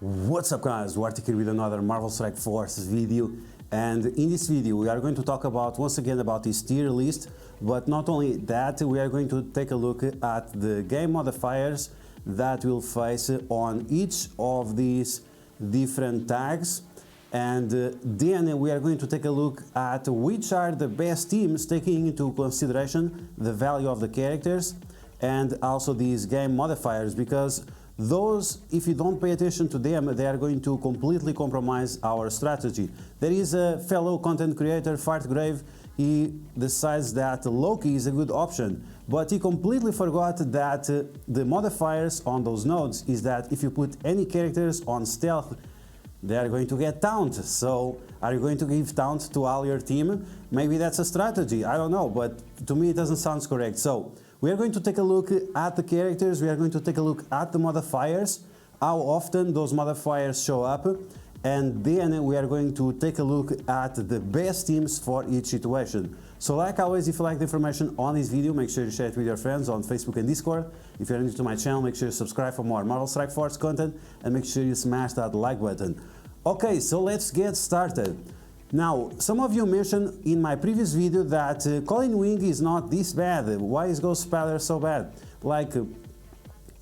What's up guys, DuArktik here with another Marvel Strike Force video, and in this video we are going to talk about once again about this tier list, but not only that, we are going to take a look at the game modifiers that we'll face on each of these different tags, and then we are going to take a look at which are the best teams, taking into consideration the value of the characters and also these game modifiers, because those, if you don't pay attention to them, they are going to completely compromise our strategy. There is a fellow content creator, Fartgrave. He decides that Loki is a good option, but he completely forgot that the modifiers on those nodes is that if you put any characters on stealth, they are going to get taunt. So are you going to give taunt to all your team? Maybe that's a strategy, I don't know, but to me it doesn't sound correct. So we are going to take a look at the characters, we are going to take a look at the modifiers, how often those modifiers show up, and then we are going to take a look at the best teams for each situation. So like always, if you like the information on this video, make sure you share it with your friends on Facebook and Discord. If you're new to my channel, make sure you subscribe for more Marvel Strike Force content, and make sure you smash that like button. Okay, so let's get started. Now, some of you mentioned in my previous video that Colin Wing is not this bad. Why is Ghost Spider so bad? Like,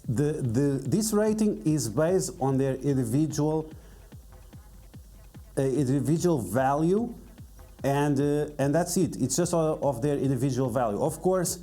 this rating is based on their individual value, and that's it. It's just of their individual value. Of course,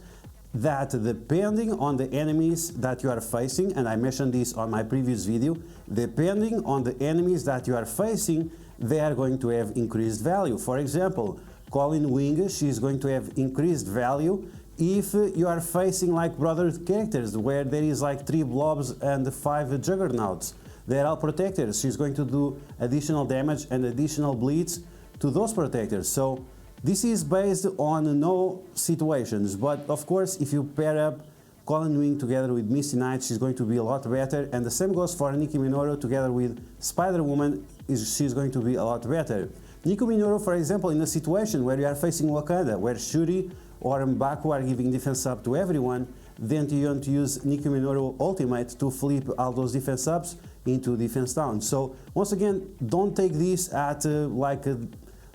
that depending on the enemies that you are facing, and I mentioned this on my previous video, depending on the enemies that you are facing, they are going to have increased value. For example, Colin Wing, she's going to have increased value if you are facing like brother characters where there is like 3 blobs and 5 juggernauts. They're all protectors. She's going to do additional damage and additional bleeds to those protectors. So this is based on no situations, but of course if you pair up Colin Wing together with Misty Knight, she's going to be a lot better, and the same goes for Nicki Minoru together with Spider-Woman, she's going to be a lot better. Nicki Minoru, for example, in a situation where you are facing Wakanda, where Shuri or M'Baku are giving defense up to everyone, then you want to use Nicki Minoru ultimate to flip all those defense ups into defense down. So once again, don't take this at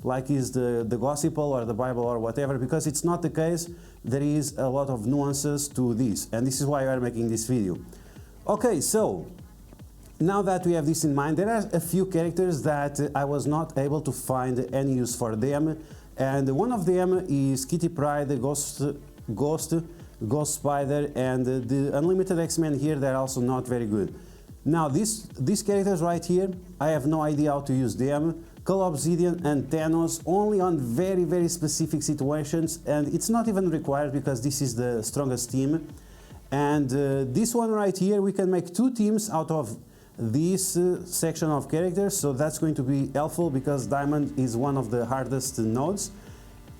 like is the gospel or the Bible or whatever, because it's not the case. There is a lot of nuances to this, and this is why we are making this video. Okay, so now that we have this in mind, there are a few characters that I was not able to find any use for them, and one of them is Kitty Pryde, Ghost Spider, and the Unlimited X-Men here. They're also not very good. Now these characters right here, I have no idea how to use them. Call Obsidian and Thanos only on very, very specific situations, and it's not even required because this is the strongest team. And this one right here, we can make 2 teams out of this section of characters, so that's going to be helpful because Diamond is one of the hardest nodes.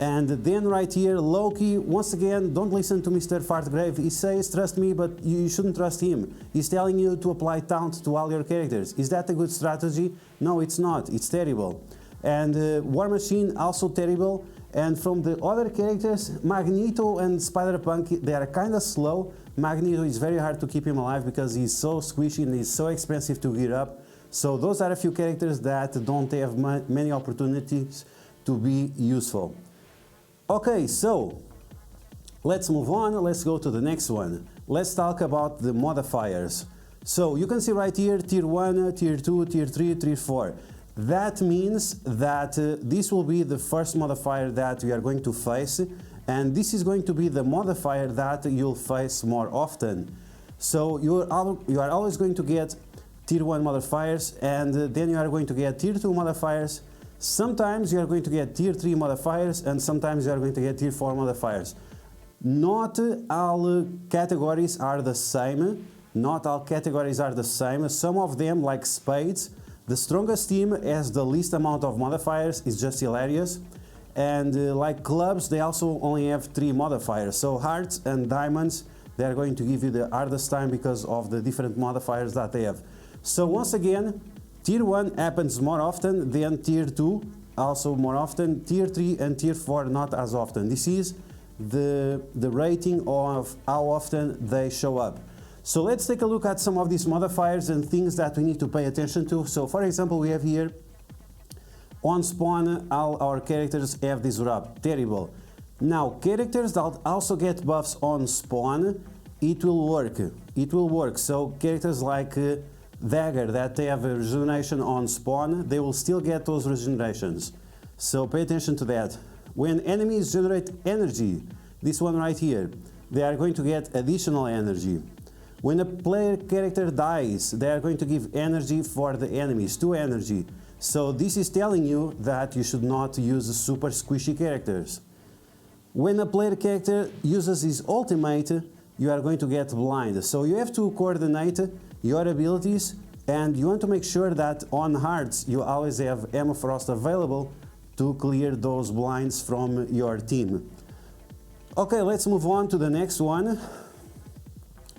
And then right here, Loki, once again, don't listen to Mr. Fartgrave. He says, trust me, but you shouldn't trust him. He's telling you to apply taunt to all your characters. Is that a good strategy? No, it's not. It's terrible. And War Machine, also terrible. And from the other characters, Magneto and Spider-Punk, they are kind of slow. Magneto is very hard to keep him alive because he's so squishy and he's so expensive to gear up. So those are a few characters that don't have many opportunities to be useful. Okay, so let's move on, let's go to the next one. Let's talk about the modifiers. So you can see right here, tier 1, tier 2, tier 3, tier 4. That means that this will be the first modifier that we are going to face, and this is going to be the modifier that you'll face more often. So you are always going to get tier 1 modifiers, and then you are going to get tier 2 modifiers. Sometimes you are going to get tier 3 modifiers, and sometimes you are going to get tier 4 modifiers. Not all categories are the same. Not all categories are the same. Some of them, like Spades, the strongest team has the least amount of modifiers. It's just hilarious. And like clubs, they also only have 3 modifiers. So hearts and diamonds, they are going to give you the hardest time because of the different modifiers that they have. So once again, tier 1 happens more often than tier 2, also more often. Tier 3 and tier 4 not as often. This is the rating of how often they show up. So let's take a look at some of these modifiers and things that we need to pay attention to. So for example, we have here on spawn, all our characters have this wrap. Terrible. Now, characters that also get buffs on spawn, it will work. It will work. So characters like Dagger that they have a regeneration on spawn, they will still get those regenerations. So pay attention to that. When enemies generate energy, this one right here, they are going to get additional energy. When a player character dies, they are going to give energy for the enemies, 2 energy. So this is telling you that you should not use super squishy characters. When a player character uses his ultimate, you are going to get blind. So you have to coordinate your abilities, and you want to make sure that on hearts you always have Ammo Frost available to clear those blinds from your team. Okay, let's move on to the next one.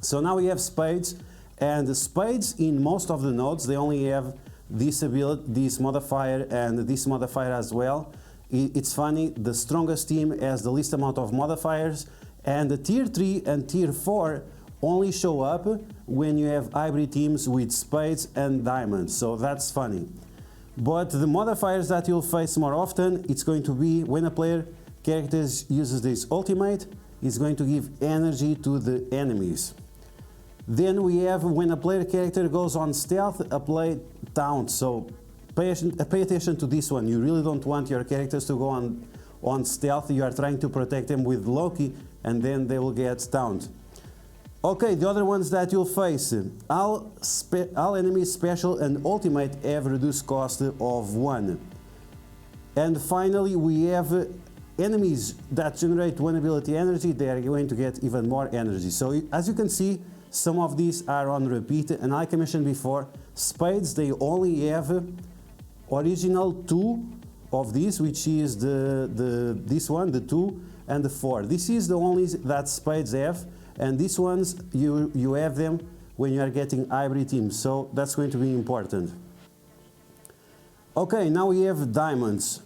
So now we have Spades, and the Spades in most of the nodes, they only have this ability, this modifier, and this modifier as well. It's funny, the strongest team has the least amount of modifiers, and the tier 3 and tier 4 only show up when you have hybrid teams with Spades and Diamonds, so that's funny. But the modifiers that you'll face more often, it's going to be when a player character uses this ultimate, it's going to give energy to the enemies. Then we have when a player character goes on stealth, apply taunt. So pay attention to this one. You really don't want your characters to go on stealth. You are trying to protect them with Loki, and then they will get taunt. Okay, the other ones that you'll face. All enemies special and ultimate have reduced cost of 1. And finally we have enemies that generate 1 ability energy, they are going to get even more energy. So as you can see, some of these are on repeat, and like I mentioned before, Spades, they only have original 2 of these, which is this one, the 2 and the 4. This is the only that Spades have, and these ones you have them when you are getting hybrid teams, so that's going to be important. Okay, now we have Diamonds.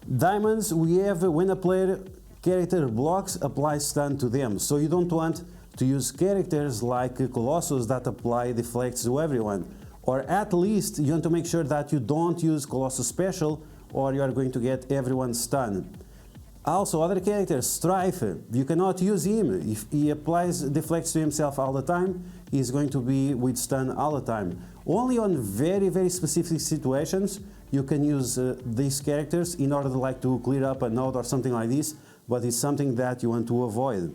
Diamonds, we have when a player character blocks, apply stun to them, so you don't want to use characters like Colossus that apply deflects to everyone, or at least you want to make sure that you don't use Colossus special, or you are going to get everyone stunned. Also, other characters, Strife, you cannot use him. If he applies deflects to himself all the time, he's going to be with stun all the time. Only on very specific situations you can use these characters in order to clear up a node or something like this, but it's something that you want to avoid.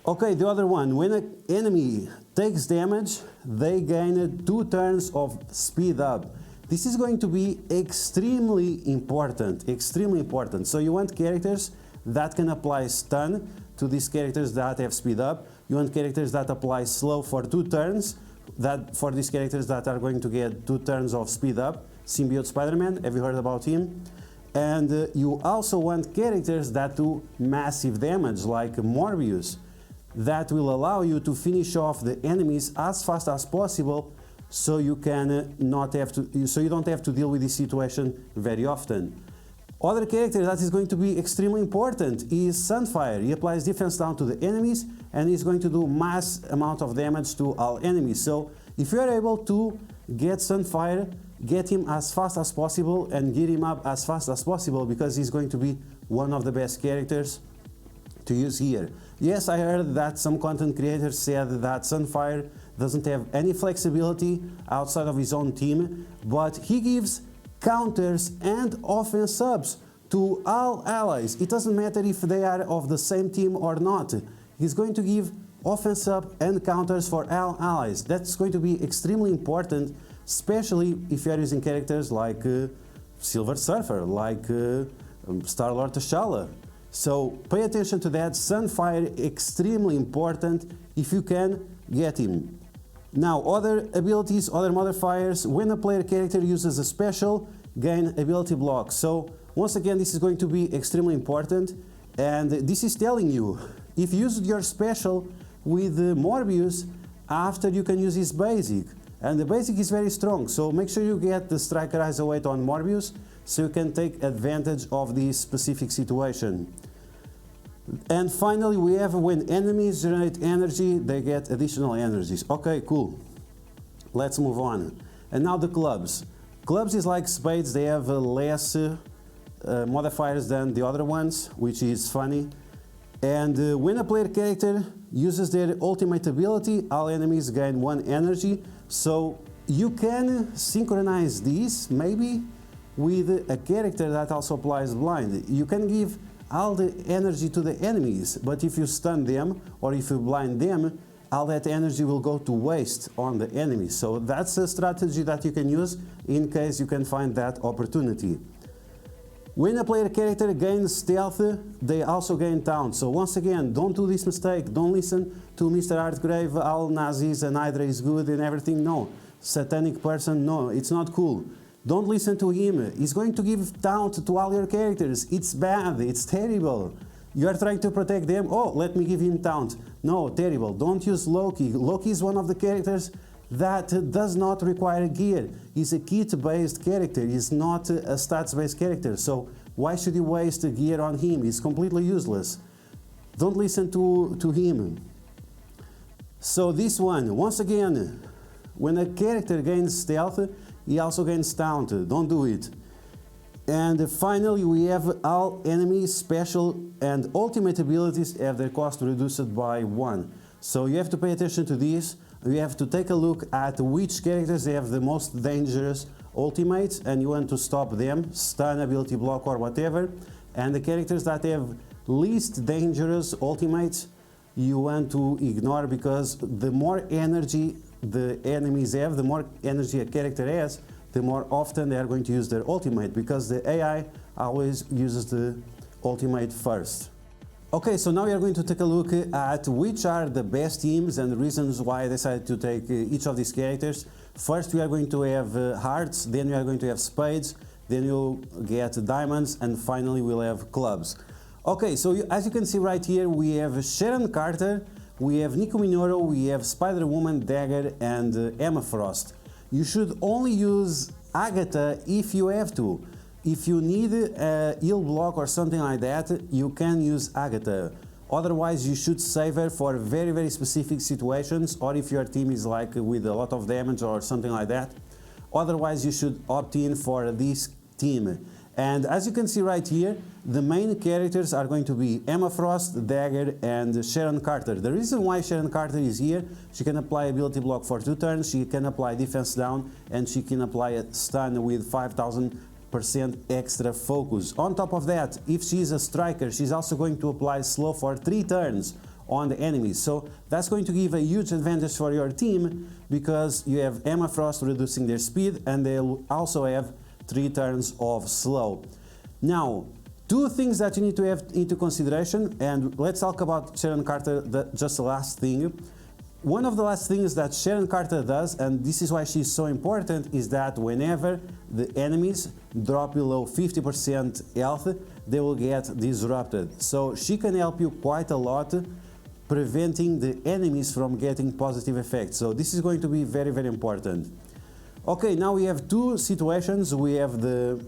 Okay, the other one, when an enemy takes damage, they gain 2 turns of speed up. This is going to be extremely important. So you want characters that can apply stun to these characters that have speed up. You want characters that apply slow for 2 turns, that for these characters that are going to get 2 turns of speed up. Symbiote Spider-Man, have you heard about him? And you also want characters that do massive damage, like Morbius, that will allow you to finish off the enemies as fast as possible, so you can so you don't have to deal with this situation very often. Other character that is going to be extremely important is Sunfire. He applies defense down to the enemies, and he's going to do mass amount of damage to all enemies. So if you are able to get Sunfire, get him as fast as possible and get him up as fast as possible, because he's going to be one of the best characters to use here. Yes, I heard that some content creators said that Sunfire doesn't have any flexibility outside of his own team, but he gives counters and offense subs to all allies. It doesn't matter if they are of the same team or not. He's going to give offense sub and counters for all allies. That's going to be extremely important, especially if you are using characters like Silver Surfer, like Star-Lord T'Challa. So pay attention to that. Sunfire, extremely important. If you can, get him. Now, other abilities, other modifiers, when a player character uses a special, gain ability block. So once again, this is going to be extremely important, and this is telling you, if you use your special with Morbius, after you can use his basic, and the basic is very strong, so make sure you get the Striker Eyes Await on Morbius, so you can take advantage of this specific situation. And finally, we have when enemies generate energy, they get additional energies. Okay, cool. Let's move on. And now the clubs. Clubs is like spades, they have less modifiers than the other ones, which is funny. And when a player character uses their ultimate ability, all enemies gain 1 energy. So you can synchronize these maybe with a character that also applies blind. You can give all the energy to the enemies, but if you stun them or if you blind them, all that energy will go to waste on the enemy. So that's a strategy that you can use in case you can find that opportunity. When a player character gains stealth, they also gain taunt. So once again, don't do this mistake. Don't listen to Mr. Artgrave, all Nazis and Hydra is good and everything. No. Satanic person, no, it's not cool. Don't listen to him. He's going to give taunt to all your characters. It's bad, it's terrible. You are trying to protect them. Oh, let me give him taunt. No, terrible. Don't use Loki. Loki is one of the characters that does not require gear. He's a kit-based character. He's not a stats-based character. So why should you waste gear on him? He's completely useless. Don't listen to him. So this one, once again, when a character gains stealth, he also gains taunt. Don't do it. And finally, we have all enemies, special and ultimate abilities have their cost reduced by 1. So you have to pay attention to this. You have to take a look at which characters have the most dangerous ultimates and you want to stop them, stun, ability block or whatever. And the characters that have least dangerous ultimates, you want to ignore, because the more energy the enemies have, the more energy a character has, the more often they are going to use their ultimate, because the AI always uses the ultimate first. Okay, so now we are going to take a look at which are the best teams and the reasons why I decided to take each of these characters. First we are going to have hearts, then we are going to have spades, then you'll get diamonds, and finally we'll have clubs. Okay, so as you can see right here, we have Sharon Carter, we have Nico Minoru, we have Spider-Woman, Dagger, and Emma Frost. You should only use Agatha if you have to. If you need a heal block or something like that, you can use Agatha. Otherwise, you should save her for very, very specific situations, or if your team is like with a lot of damage or something like that. Otherwise, you should opt in for this team. And as you can see right here, the main characters are going to be Emma Frost, Dagger, and Sharon Carter. The reason why Sharon Carter is here, she can apply ability block for 2 turns, she can apply defense down, and she can apply a stun with 5000% extra focus. On top of that, if she's a striker, she's also going to apply slow for 3 turns on the enemies. So that's going to give a huge advantage for your team, because you have Emma Frost reducing their speed, and they'll also have 3 turns of slow. Now, 2 things that you need to have into consideration, and let's talk about Sharon Carter, just the last thing. One of the last things that Sharon Carter does, and this is why she's so important, is that whenever the enemies drop below 50% health, they will get disrupted. So she can help you quite a lot, preventing the enemies from getting positive effects. So this is going to be very, very important. Okay, now we have 2 situations. We have the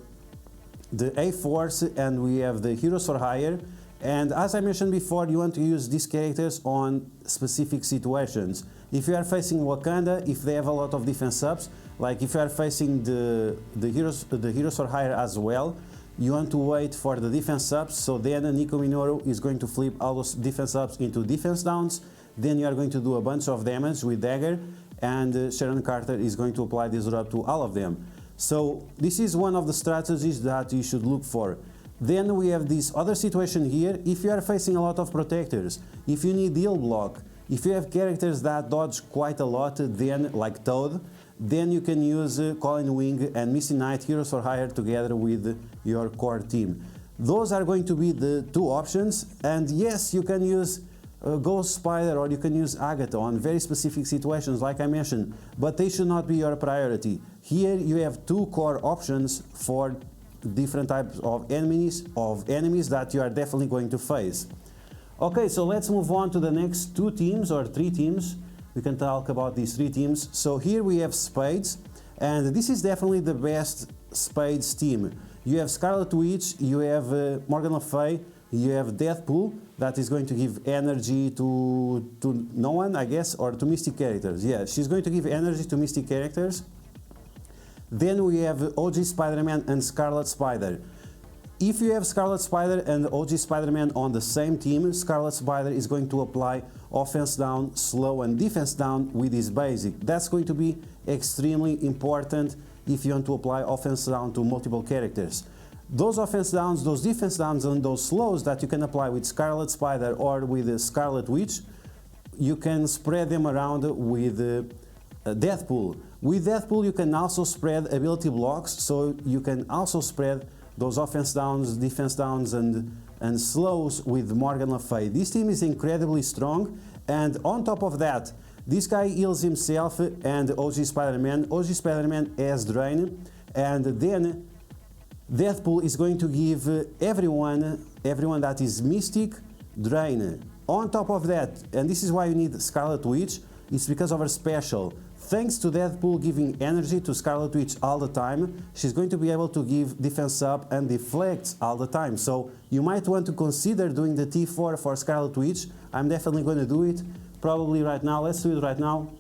A-Force and we have the Heroes for Hire. And as I mentioned before, you want to use these characters on specific situations. If you are facing Wakanda, if they have a lot of defense ups, like if you are facing the Heroes for Hire as well, you want to wait for the defense ups, so then Nico Minoru is going to flip all those defense ups into defense downs. Then you are going to do a bunch of damage with Dagger, and Sharon Carter is going to apply Disrupt to all of them. So this is one of the strategies that you should look for. Then we have this other situation here. If you are facing a lot of protectors, if you need heal block, if you have characters that dodge quite a lot, then like Toad, then you can use Colin Wing and Missy Knight, Heroes for Hire together with your core team. Those are going to be the 2 options, and yes, you can use Ghost Spider or you can use Agatha on very specific situations like I mentioned, but they should not be your priority. Here you have 2 core options for different types of enemies that you are definitely going to face. Okay, so let's move on to the next 2 teams or 3 teams. We can talk about these 3 teams. So here we have Spades, and this is definitely the best Spades team. You have Scarlet Witch, you have Morgan Le Fay, You have Deathpool, that is going to give energy to no one, I guess, or to mystic characters. Yeah, she's going to give energy to mystic characters. Then we have OG Spider-Man and Scarlet Spider. If you have Scarlet Spider and OG Spider-Man on the same team, Scarlet Spider is going to apply offense down, slow, and defense down with his basic. That's going to be extremely important if you want to apply offense down to multiple characters. Those offense downs, those defense downs, and those slows that you can apply with Scarlet Spider or with Scarlet Witch, you can spread them around with Deathpool. With Deathpool, you can also spread ability blocks, so you can also spread those offense downs, defense downs, and slows with Morgan Le Fay. This team is incredibly strong, and on top of that, this guy heals himself and OG Spider-Man. OG Spider-Man has Drain, and then Deathpool is going to give everyone that is Mystic, Drain. On top of that, and this is why you need Scarlet Witch, it's because of her special. Thanks to Deathpool giving energy to Scarlet Witch all the time, she's going to be able to give defense up and deflects all the time. So you might want to consider doing the T4 for Scarlet Witch. I'm definitely going to do it, probably right now. Let's do it right now,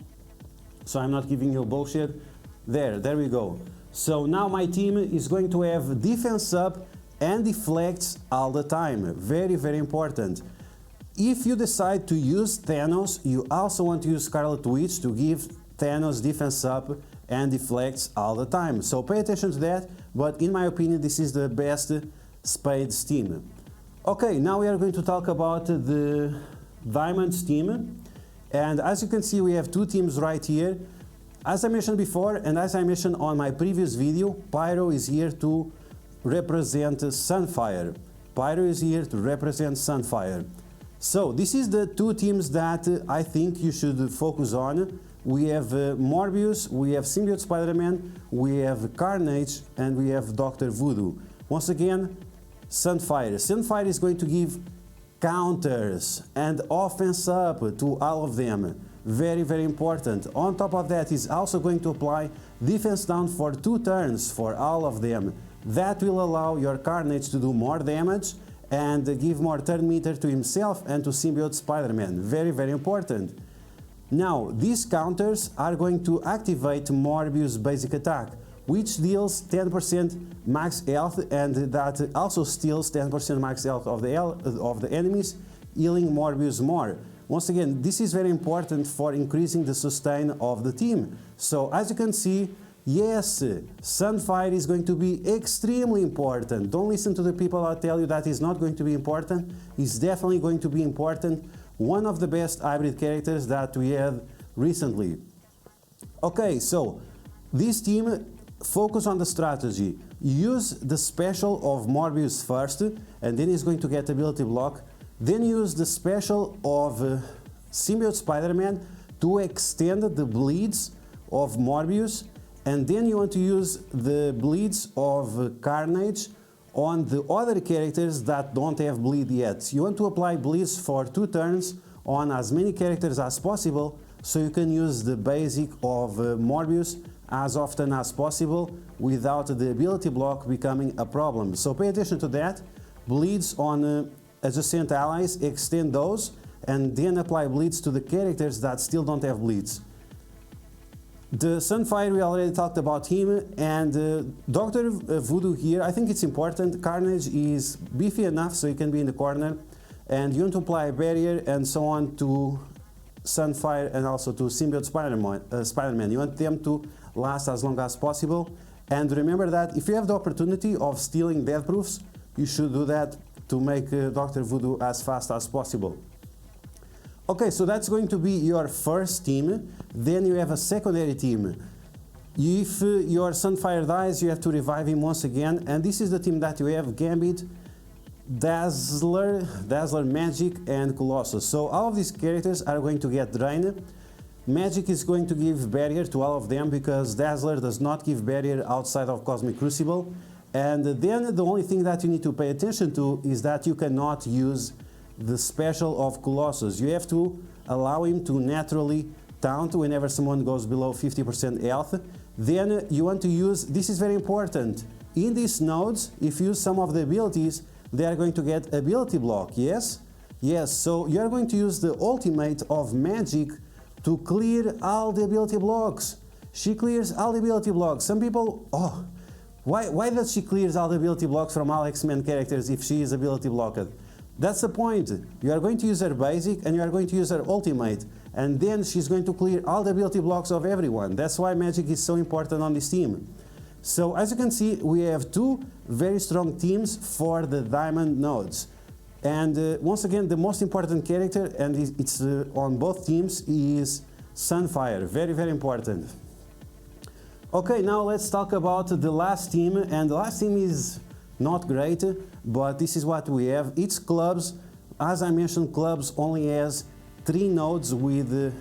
so I'm not giving you bullshit. There we go. So now my team is going to have defense up and deflects all the time. Very, very important. If you decide to use Thanos, you also want to use Scarlet Witch to give Thanos defense up and deflects all the time. So pay attention to that, but in my opinion, this is the best Spades team. Okay, now we are going to talk about the Diamonds team. And as you can see, we have two teams right here. As I mentioned before, and as I mentioned on my previous video, Pyro is here to represent Sunfire. Pyro is here to represent Sunfire. So this is the two teams that I think you should focus on. We have Morbius, we have Symbiote Spider-Man, we have Carnage, and we have Dr. Voodoo. Once again, Sunfire. Sunfire is going to give counters and offense up to all of them. Very, very important. On top of that, he's also going to apply defense down for 2 turns for all of them. That will allow your Carnage to do more damage and give more turn meter to himself and to Symbiote Spider-Man. Very, very important. Now, these counters are going to activate Morbius' basic attack, which deals 10% max health, and that also steals 10% max health of the enemies, healing Morbius more. Once again, this is very important for increasing the sustain of the team. So, as you can see, yes, Sunfire is going to be extremely important. Don't listen to the people that tell you that is not going to be important. It's definitely going to be important. One of the best hybrid characters that we had recently. Okay, so this team focus on the strategy. Use the special of Morbius first, and then he's going to get ability block. Then use the special of Symbiote Spider-Man to extend the bleeds of Morbius, and then you want to use the bleeds of Carnage on the other characters that don't have bleed yet. You want to apply bleeds for 2 turns on as many characters as possible, so you can use the basic of Morbius as often as possible without the ability block becoming a problem. So pay attention to that. Bleeds on adjacent allies, extend those, and then apply bleeds to the characters that still don't have bleeds. The Sunfire, we already talked about him, and Dr. Voodoo here, I think it's important. Carnage is beefy enough so he can be in the corner, and you want to apply a barrier and so on to Sunfire and also to Symbiote Spider-Man. You want them to last as long as possible, and remember that if you have the opportunity of stealing death proofs, you should do that to make Dr. Voodoo as fast as possible. Okay, so that's going to be your first team. Then you have a secondary team. If your Sunfire dies, you have to revive him once again. And this is the team that you have: Gambit, Dazzler, Magic, and Colossus. So all of these characters are going to get drained. Magic is going to give barrier to all of them because Dazzler does not give barrier outside of Cosmic Crucible. And then the only thing that you need to pay attention to is that you cannot use the special of Colossus. You have to allow him to naturally taunt whenever someone goes below 50% health. Then you want to use, this is very important, in these nodes, if you use some of the abilities, they are going to get ability block, yes? Yes, so you are going to use the ultimate of Magic to clear all the ability blocks. She clears all the ability blocks. Some people, oh, why does she clears all the ability blocks from all X-Men characters if she is ability blocked? That's the point. You are going to use her basic and you are going to use her ultimate, and then she's going to clear all the ability blocks of everyone. That's why Magic is so important on this team. So as you can see, we have two very strong teams for the diamond nodes. And once again, the most important character, and it's on both teams, is Sunfire. Very, very important. Okay, now let's talk about the last team, and the last team is not great, but this is what we have. It's clubs. As I mentioned, clubs only has 3 nodes with,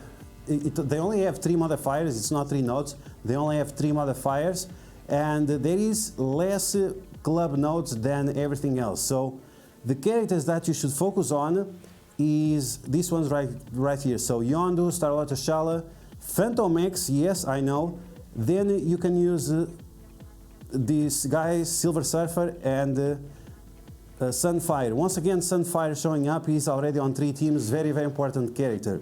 they only have 3 modifiers, it's not 3 nodes, they only have 3 modifiers, and there is less club nodes than everything else. So the characters that you should focus on is these ones right here. So Yondu, Star-Lord T'Challa, Phantom X, yes, I know. Then you can use these guys, Silver Surfer and Sunfire. Once again, Sunfire showing up, he's already on 3 teams, very, very important character.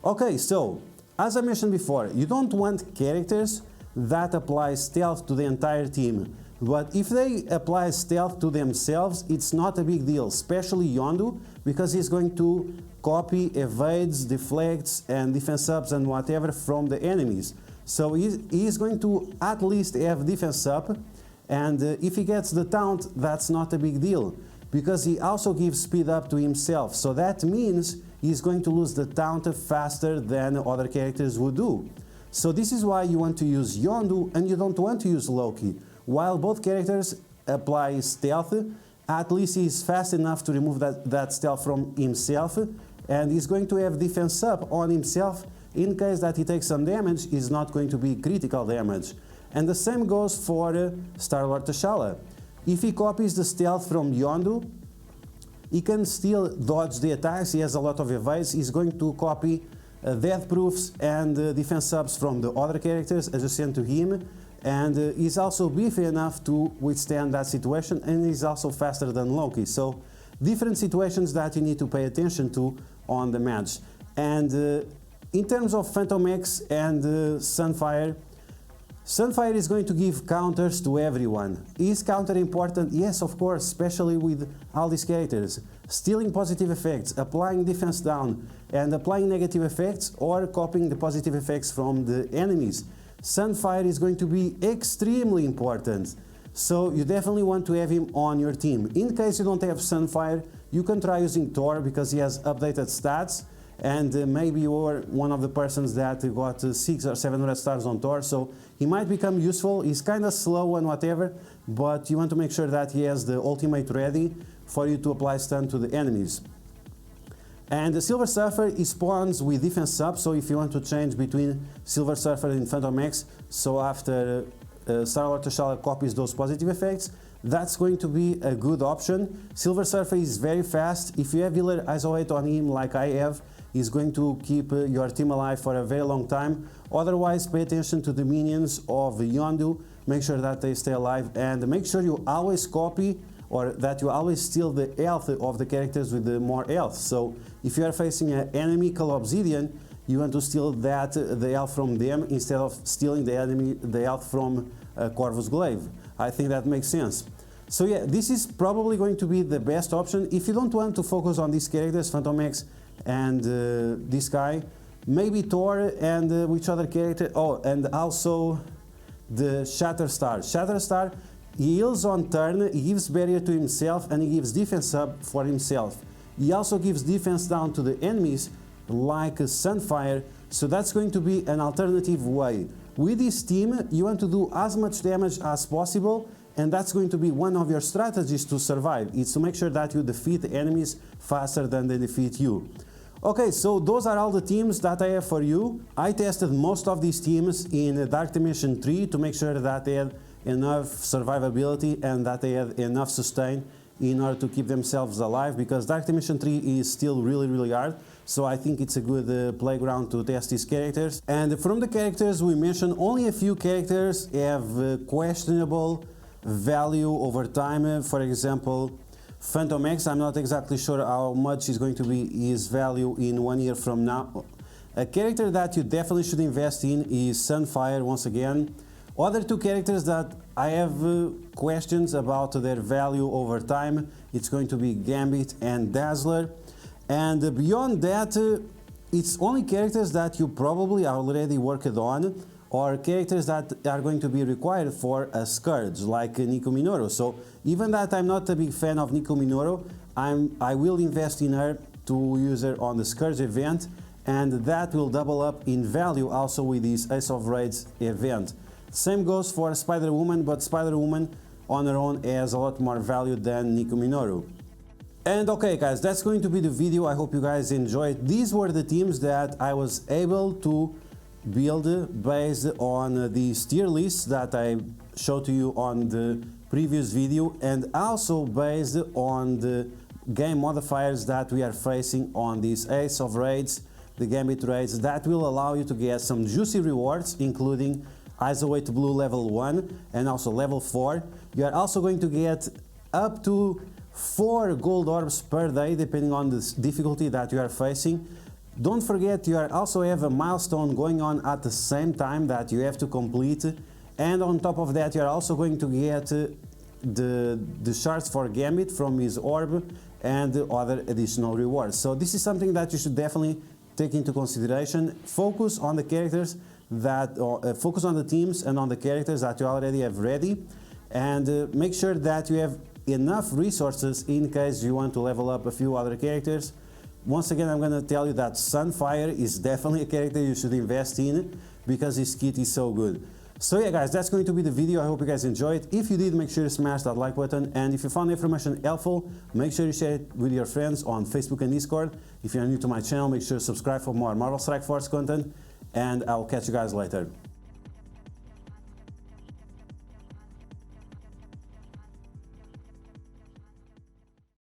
Okay, so, as I mentioned before, you don't want characters that apply stealth to the entire team. But if they apply stealth to themselves, it's not a big deal, especially Yondu, because he's going to copy, evades, deflects, and defense ups and whatever from the enemies. So he's going to at least have defense up, and if he gets the taunt, that's not a big deal, because he also gives speed up to himself. So that means he's going to lose the taunt faster than other characters would do. So this is why you want to use Yondu and you don't want to use Loki. While both characters apply stealth, at least he's fast enough to remove that stealth from himself, and he's going to have defense up on himself. In case that he takes some damage, it's not going to be critical damage. And the same goes for Star-Lord T'Challa. If he copies the stealth from Yondu, he can still dodge the attacks, he has a lot of evades, he's going to copy death proofs and defense subs from the other characters adjacent to him, and he's also beefy enough to withstand that situation, and he's also faster than Loki. So different situations that you need to pay attention to on the match. And in terms of Phantom X and Sunfire, Sunfire is going to give counters to everyone. Is counter important? Yes, of course, especially with all these characters. Stealing positive effects, applying defense down, and applying negative effects, or copying the positive effects from the enemies. Sunfire is going to be extremely important. So you definitely want to have him on your team. In case you don't have Sunfire, you can try using Thor because he has updated stats. And maybe you're one of the persons that got 600 or 700 stars on Thor, so he might become useful. He's kind of slow and whatever, but you want to make sure that he has the ultimate ready for you to apply stun to the enemies. And the Silver Surfer, he spawns with defense up, so if you want to change between Silver Surfer and Phantom X, so after Star-Lord T'Challa copies those positive effects, that's going to be a good option. Silver Surfer is very fast. If you have healer isolate on him like I have, he's going to keep your team alive for a very long time. Otherwise, pay attention to the minions of Yondu, make sure that they stay alive, and make sure you always copy or that you always steal the health of the characters with the more health. So if you are facing an enemy called Obsidian, you want to steal the health from them instead of stealing the health from Corvus Glaive. I think that makes sense. So yeah, this is probably going to be the best option. If you don't want to focus on these characters, Phantom X and this guy, maybe Thor and which other character? Oh, and also the Shatterstar. Shatterstar, he heals on turn, he gives barrier to himself, and he gives defense up for himself. He also gives defense down to the enemies like Sunfire, so that's going to be an alternative way. With this team, you want to do as much damage as possible, and that's going to be one of your strategies to survive. It's to make sure that you defeat the enemies faster than they defeat you. Okay, so those are all the teams that I have for you. I tested most of these teams in Dark Dimension 3 to make sure that they had enough survivability and that they had enough sustain in order to keep themselves alive, because Dark Dimension 3 is still really hard. So I think it's a good playground to test these characters. And from the characters we mentioned, only a few characters have questionable value over time. For example, Phantom X, I'm not exactly sure how much is going to be his value in 1 year from now. A character that you definitely should invest in is Sunfire once again. Other two characters that I have questions about their value over time, it's going to be Gambit and Dazzler. And beyond that, it's only characters that you probably already worked on, or characters that are going to be required for a Scourge, like Nico Minoru. So even that I'm not a big fan of Nico Minoru, I will invest in her to use her on the Scourge event, and that will double up in value also with this Ace of Raids event. Same goes for Spider-Woman, but Spider-Woman on her own has a lot more value than Nico Minoru. And okay guys, that's going to be the video. I hope you guys enjoyed. These were the teams that I was able to build based on the tier lists that I showed to you on the previous video, and also based on the game modifiers that we are facing on these Ace of Raids, the Gambit raids, that will allow you to get some juicy rewards, including Isolate Blue level 1 and also level 4. You are also going to get up to 4 gold orbs per day, depending on the difficulty that you are facing. Don't forget, you also have a milestone going on at the same time that you have to complete, and on top of that you are also going to get the shards for Gambit from his orb and other additional rewards. So this is something that you should definitely take into consideration. Focus on the characters that focus on the teams and on the characters that you already have ready, and make sure that you have enough resources in case you want to level up a few other characters. Once again, I'm going to tell you that Sunfire is definitely a character you should invest in because his kit is so good. So yeah guys, that's going to be the video. I hope you guys enjoyed. If you did, make sure to smash that like button, and if you found the information helpful, make sure you share it with your friends on Facebook and Discord. If you're new to my channel, make sure to subscribe for more Marvel Strike Force content, and I'll catch you guys later.